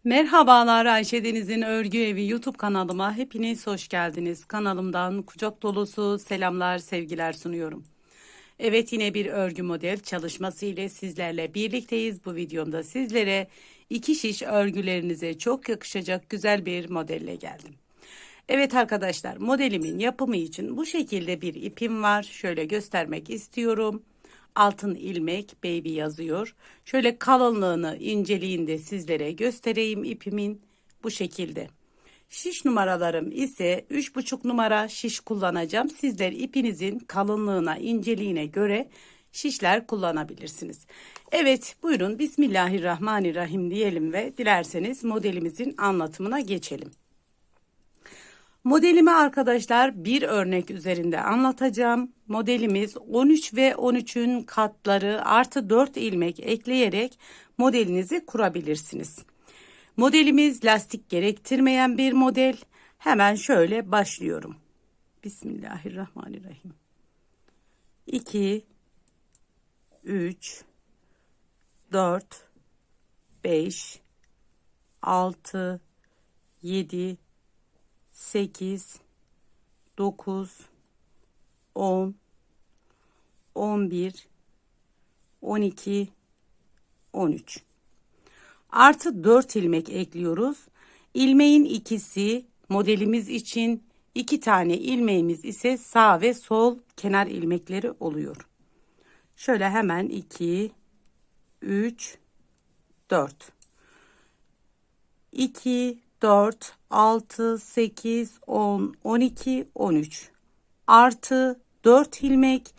Merhabalar, Ayşe Deniz'in Örgü Evi YouTube kanalıma hepiniz hoş geldiniz. Kanalımdan kucak dolusu selamlar, sevgiler sunuyorum. Evet, yine bir örgü model çalışması ile sizlerle birlikteyiz. Bu videomda sizlere iki şiş örgülerinize çok yakışacak güzel bir modelle geldim. Evet arkadaşlar, modelimin yapımı için bu şekilde bir ipim var. Şöyle göstermek istiyorum. Altın ilmek baby yazıyor. Şöyle kalınlığını, inceliğini de sizlere göstereyim ipimin bu şekilde. Şiş numaralarım ise 3,5 numara şiş kullanacağım. Sizler ipinizin kalınlığına, inceliğine göre şişler kullanabilirsiniz. Evet, buyurun Bismillahirrahmanirrahim diyelim ve dilerseniz modelimizin anlatımına geçelim. Modelimi arkadaşlar bir örnek üzerinde anlatacağım. Modelimiz 13 ve 13'ün katları artı 4 ilmek ekleyerek modelinizi kurabilirsiniz. Modelimiz lastik gerektirmeyen bir model. Hemen şöyle başlıyorum. Bismillahirrahmanirrahim. 2, 3, 4, 5, 6, 7, 8, 9, 10, 11, 12, 13. Artı 4 ilmek ekliyoruz. İlmeğin ikisi modelimiz için, 2 tane ilmeğimiz ise sağ ve sol kenar ilmekleri oluyor. Şöyle hemen 2, 3, 4. 2, 4, 6, 8, 10, 12, 13. Artı 4 ilmek.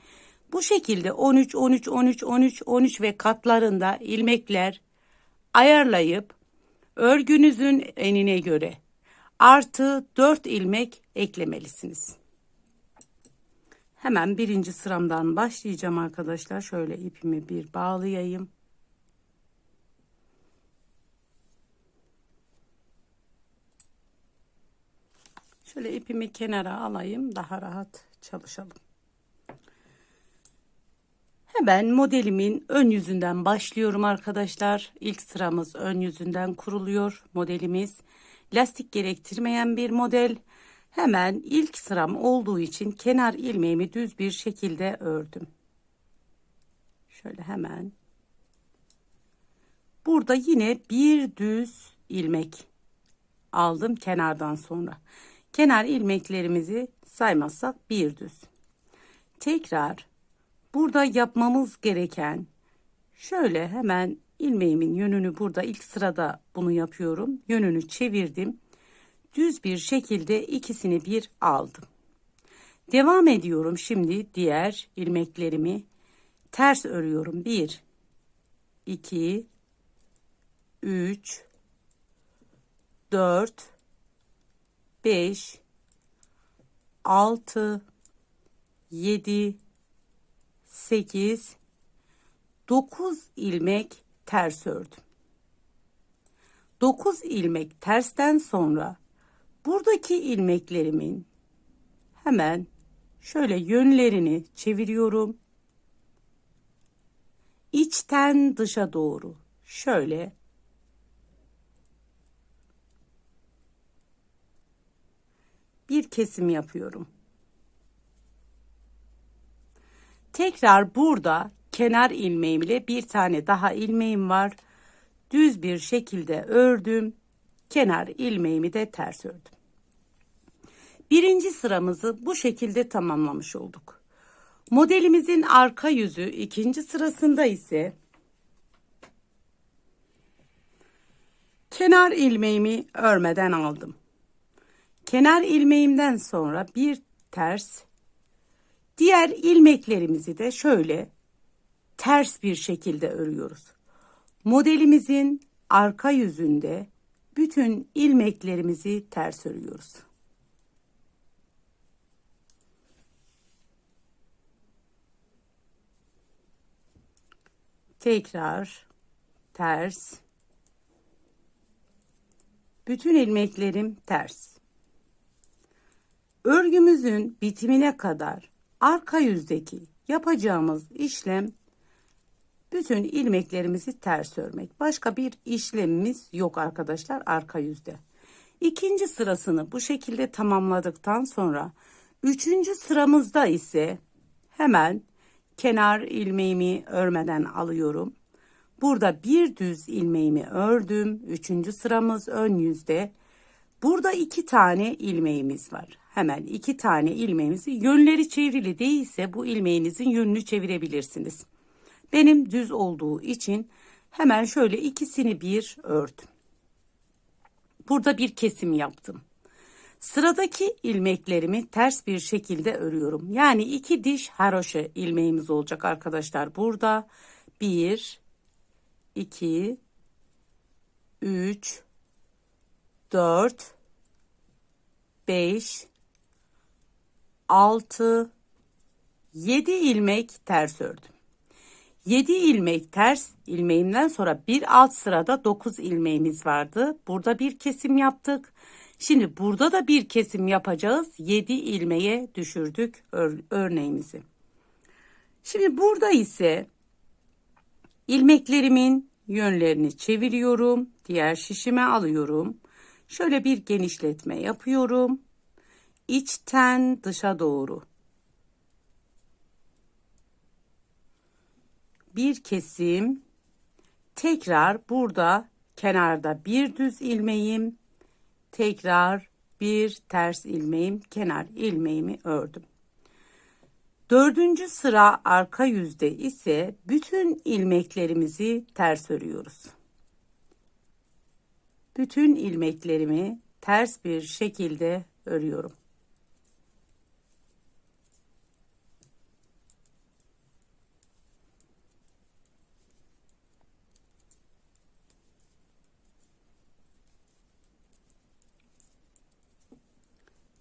Bu şekilde 13, 13, 13, 13, 13 ve katlarında ilmekler ayarlayıp örgünüzün enine göre artı 4 ilmek eklemelisiniz. Hemen birinci sıramdan başlayacağım arkadaşlar. Şöyle ipimi bir bağlayayım. Şöyle ipimi kenara alayım, daha rahat çalışalım. Hemen modelimin ön yüzünden başlıyorum arkadaşlar. İlk sıramız ön yüzünden kuruluyor modelimiz. Lastik gerektirmeyen bir model. Hemen ilk sıram olduğu için kenar ilmeğimi düz bir şekilde ördüm. Şöyle hemen. Burada yine bir düz ilmek aldım kenardan sonra. Kenar ilmeklerimizi saymazsak bir düz. Tekrar burada yapmamız gereken, şöyle hemen ilmeğimin yönünü, burada ilk sırada bunu yapıyorum. Yönünü çevirdim. Düz bir şekilde ikisini bir aldım. Devam ediyorum şimdi diğer ilmeklerimi ters örüyorum. 1, 2, 3, 4, 5, 6, 7, 8, 9 ilmek ters ördüm. 9 ilmek tersten sonra buradaki ilmeklerimin hemen şöyle yönlerini çeviriyorum. İçten dışa doğru şöyle bir kesim yapıyorum. Tekrar burada kenar ilmeğimle bir tane daha ilmeğim var. Düz bir şekilde ördüm. Kenar ilmeğimi de ters ördüm. Birinci sıramızı bu şekilde tamamlamış olduk. Modelimizin arka yüzü ikinci sırasında ise kenar ilmeğimi örmeden aldım. Kenar ilmeğimden sonra bir ters, diğer ilmeklerimizi de şöyle ters bir şekilde örüyoruz. Modelimizin arka yüzünde bütün ilmeklerimizi ters örüyoruz. Tekrar ters. Bütün ilmeklerim ters. Örgümüzün bitimine kadar arka yüzdeki yapacağımız işlem Bütün ilmeklerimizi ters örmek. Başka bir işlemimiz yok arkadaşlar arka yüzde. İkinci sırasını bu şekilde tamamladıktan sonra üçüncü sıramızda ise hemen kenar ilmeğimi örmeden alıyorum. Burada bir düz ilmeğimi ördüm. Üçüncü sıramız ön yüzde. Burada 2 tane ilmeğimiz var. Hemen 2 tane ilmeğimizi yönleri çevrili değilse bu ilmeğinizin yönünü çevirebilirsiniz. Benim düz olduğu için hemen şöyle ikisini bir ördüm. Burada bir kesim yaptım. Sıradaki ilmeklerimi ters bir şekilde örüyorum. Yani 2 diş haroşa ilmeğimiz olacak arkadaşlar. Burada 1, 2, 3, 4, 5, 6, 7 ilmek ters ördüm. 7 ilmek ters ilmeğimden sonra bir alt sırada 9 ilmeğimiz vardı. Burada bir kesim yaptık. Şimdi burada da bir kesim yapacağız. 7 ilmeğe düşürdük örneğimizi. Şimdi burada ise ilmeklerimin yönlerini çeviriyorum. Diğer şişime alıyorum. Şöyle bir genişletme yapıyorum. İçten dışa doğru. Bir kesim. Tekrar burada kenarda bir düz ilmeğim. Tekrar bir ters ilmeğim. Kenar ilmeğimi ördüm. Dördüncü sıra arka yüzde ise bütün ilmeklerimizi ters örüyoruz. Bütün ilmeklerimi ters bir şekilde örüyorum.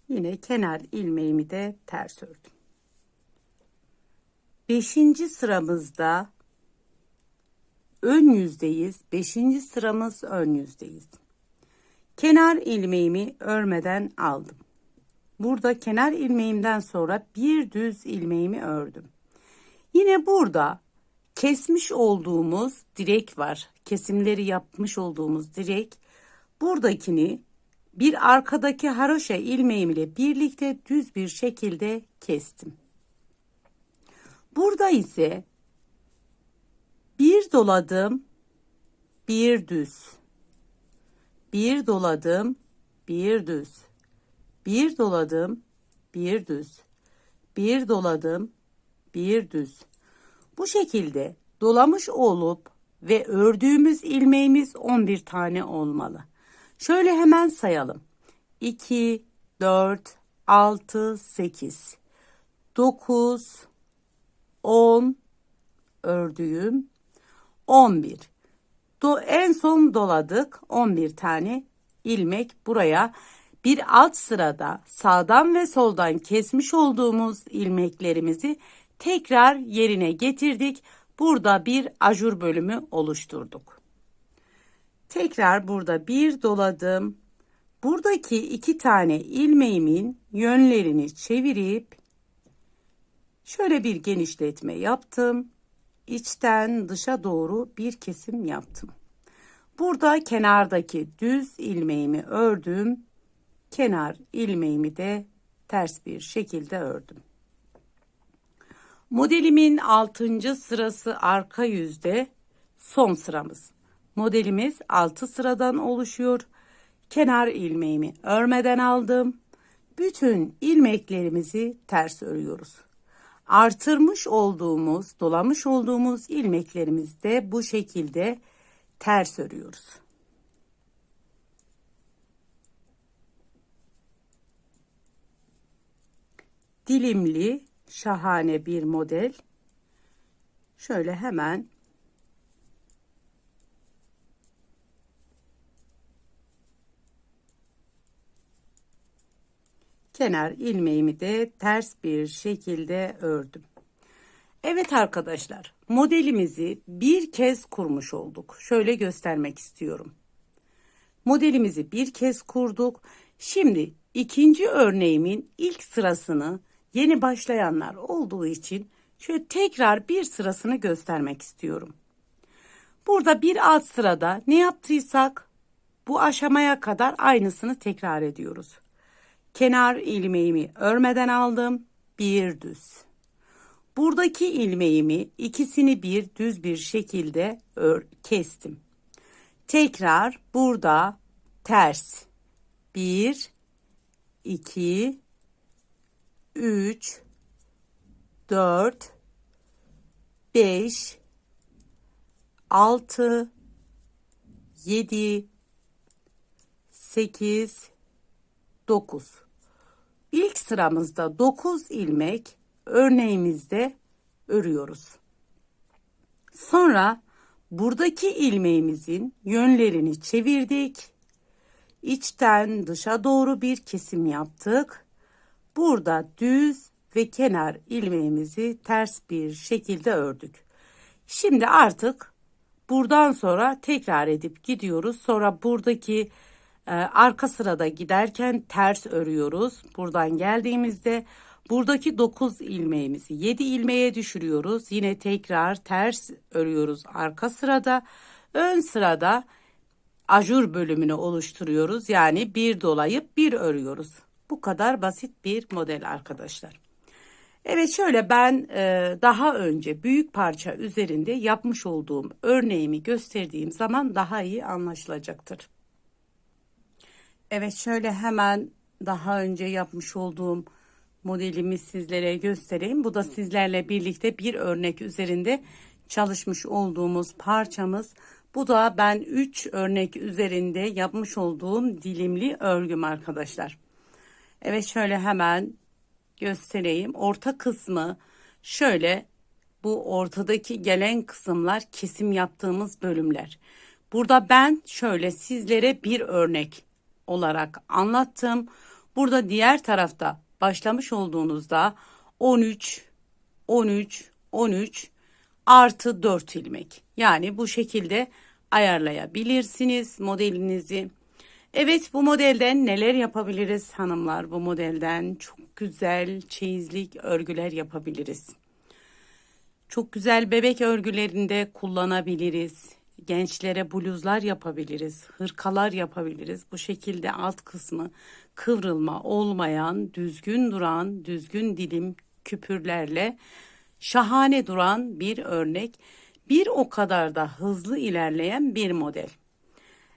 Yine kenar ilmeğimi de ters ördüm. 5. sıramızda ön yüzdeyiz. 5. sıramız ön yüzdeyiz. Kenar ilmeğimi örmeden aldım. Burada kenar ilmeğimden sonra bir düz ilmeğimi ördüm. Yine burada kesmiş olduğumuz direk var. Kesimleri yapmış olduğumuz direk. Buradakini bir arkadaki haroşa ilmeğim ile birlikte düz bir şekilde kestim. Burada ise bir doladım, bir düz. Bir doladım, bir düz. Bir doladım, bir düz. Bir doladım, bir düz. Bu şekilde dolamış olup ve ördüğümüz ilmeğimiz 11 tane olmalı. Şöyle hemen sayalım. 2, 4, 6, 8, 9, 10 ördüğüm 11. En son doladık 11 tane ilmek buraya. Bir alt sırada sağdan ve soldan kesmiş olduğumuz ilmeklerimizi tekrar yerine getirdik. Burada bir ajur bölümü oluşturduk. Tekrar burada bir doladım. Buradaki 2 tane ilmeğimin yönlerini çevirip şöyle bir genişletme yaptım. İçten dışa doğru bir kesim yaptım. Burada kenardaki düz ilmeğimi ördüm. Kenar ilmeğimi de ters bir şekilde ördüm. Modelimin 6. sırası arka yüzde son sıramız. Modelimiz 6 sıradan oluşuyor. Kenar ilmeğimi örmeden aldım. Bütün ilmeklerimizi ters örüyoruz. Artırmış olduğumuz, dolamış olduğumuz ilmeklerimizi de bu şekilde ters örüyoruz. Dilimli, şahane bir model. Şöyle hemen kenar ilmeğimi de ters bir şekilde ördüm. Evet arkadaşlar, modelimizi bir kez kurmuş olduk. Şöyle göstermek istiyorum. Modelimizi bir kez kurduk. Şimdi ikinci örneğimin ilk sırasını yeni başlayanlar olduğu için şöyle tekrar bir sırasını göstermek istiyorum. Burada bir alt sırada ne yaptıysak bu aşamaya kadar aynısını tekrar ediyoruz. Kenar ilmeğimi örmeden aldım. Bir düz. Buradaki ilmeğimi ikisini bir düz bir şekilde kestim. Tekrar burada ters. 1, 2, 3, 4, 5, 6, 7, 8, 9. İlk sıramızda 9 ilmek örneğimizde örüyoruz. Sonra buradaki ilmeğimizin yönlerini çevirdik. İçten dışa doğru bir kesim yaptık. Burada düz ve kenar ilmeğimizi ters bir şekilde ördük. Şimdi artık buradan sonra tekrar edip gidiyoruz. Sonra buradaki arka sırada giderken ters örüyoruz. Buradan geldiğimizde buradaki 9 ilmeğimizi 7 ilmeğe düşürüyoruz. Yine tekrar ters örüyoruz arka sırada. Ön sırada ajur bölümünü oluşturuyoruz. Yani bir dolayıp bir örüyoruz. Bu kadar basit bir model arkadaşlar. Evet, şöyle ben daha önce büyük parça üzerinde yapmış olduğum örneğimi gösterdiğim zaman daha iyi anlaşılacaktır. Evet, şöyle hemen daha önce yapmış olduğum modelimi sizlere göstereyim. Bu da sizlerle birlikte bir örnek üzerinde çalışmış olduğumuz parçamız. Bu da ben 3 örnek üzerinde yapmış olduğum dilimli örgüm arkadaşlar. Evet, şöyle hemen göstereyim. Orta kısmı şöyle, bu ortadaki gelen kısımlar kesim yaptığımız bölümler. Burada ben şöyle sizlere bir örnek olarak anlattım. Burada diğer tarafta başlamış olduğunuzda 13, 13, 13 artı 4 ilmek. Yani bu şekilde ayarlayabilirsiniz modelinizi. Evet, bu modelden neler yapabiliriz hanımlar? Bu modelden çok güzel çeyizlik örgüler yapabiliriz. Çok güzel bebek örgülerinde kullanabiliriz. Gençlere bluzlar yapabiliriz. Hırkalar yapabiliriz. Bu şekilde alt kısmı kıvrılma olmayan, düzgün duran, düzgün dilim küpürlerle şahane duran bir örnek. Bir o kadar da hızlı ilerleyen bir model.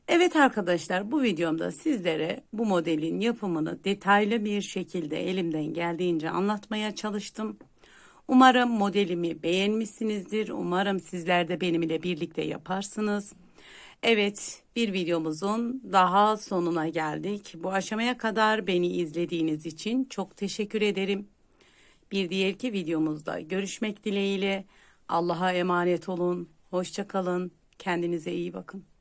Evet arkadaşlar, bu videomda sizlere bu modelin yapımını detaylı bir şekilde elimden geldiğince anlatmaya çalıştım. Umarım modelimi beğenmişsinizdir. Umarım sizler de benimle birlikte yaparsınız. Evet, bir videomuzun daha sonuna geldik. Bu aşamaya kadar beni izlediğiniz için çok teşekkür ederim. Bir diğerki videomuzda görüşmek dileğiyle. Allah'a emanet olun. Hoşça kalın. Kendinize iyi bakın.